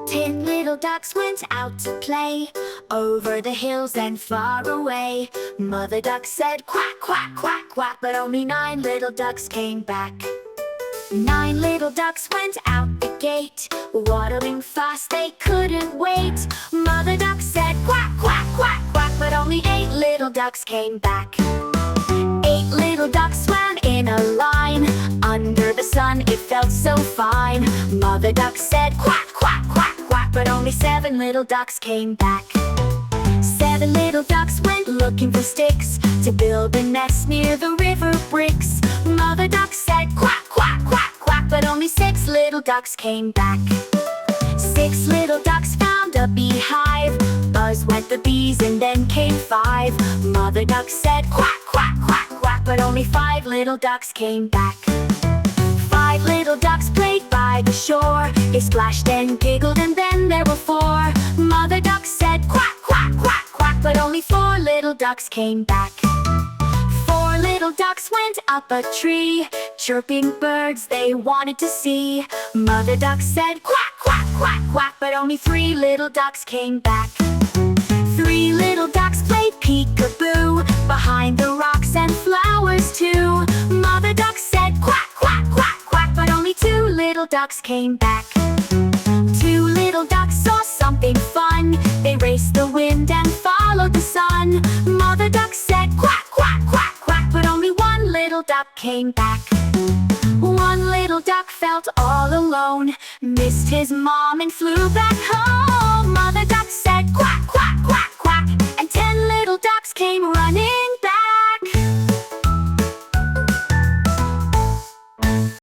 10 little ducks went out to play, over the hills and far away. Mother duck said quack, quack, quack, quack, but only 9 little ducks came back. 9 little ducks went out the gate, waddling fast, they couldn't wait. Mother duck said quack, quack, quack, quack, but only 8 little ducks came back. 8 little ducks swam in a line, under the sun it felt so fine. Mother duck said quack, quack, quack, quack, but only 7 little ducks came back. 7 little ducks went looking for sticks, to build a nest near the river bricks. Mother duck said quack, quack, quack, quack, but only 6 little ducks came back. 6 little ducks found a beehive, buzz went the bees and then came 5. Mother duck said quack, quack, quack, quack, but only 5 little ducks came back. 5 little ducks played by the shore, they splashed and giggled and then there were 4. Mother duck said quack, quack, quack, quack, but only 4 little ducks came back. 4 little ducks went up a tree, chirping birds they wanted to see. Mother duck said quack, quack, quack, quack, but only 3 little ducks came back. 3 little ducks played peekaboo, behind the rocks and flowers too. Mother duck said quack, quack, quack, quack, but only 2 little ducks came back. 2 little ducks saw something fun, they raced the wind and followed the sun. Mother duck said quack, quack, quack, quack, but only 1 little duck came back. 1 little duck felt all alone, missed his mom and flew back home. Mother duck said quack, quack, quack, quack, and 10 little ducks came running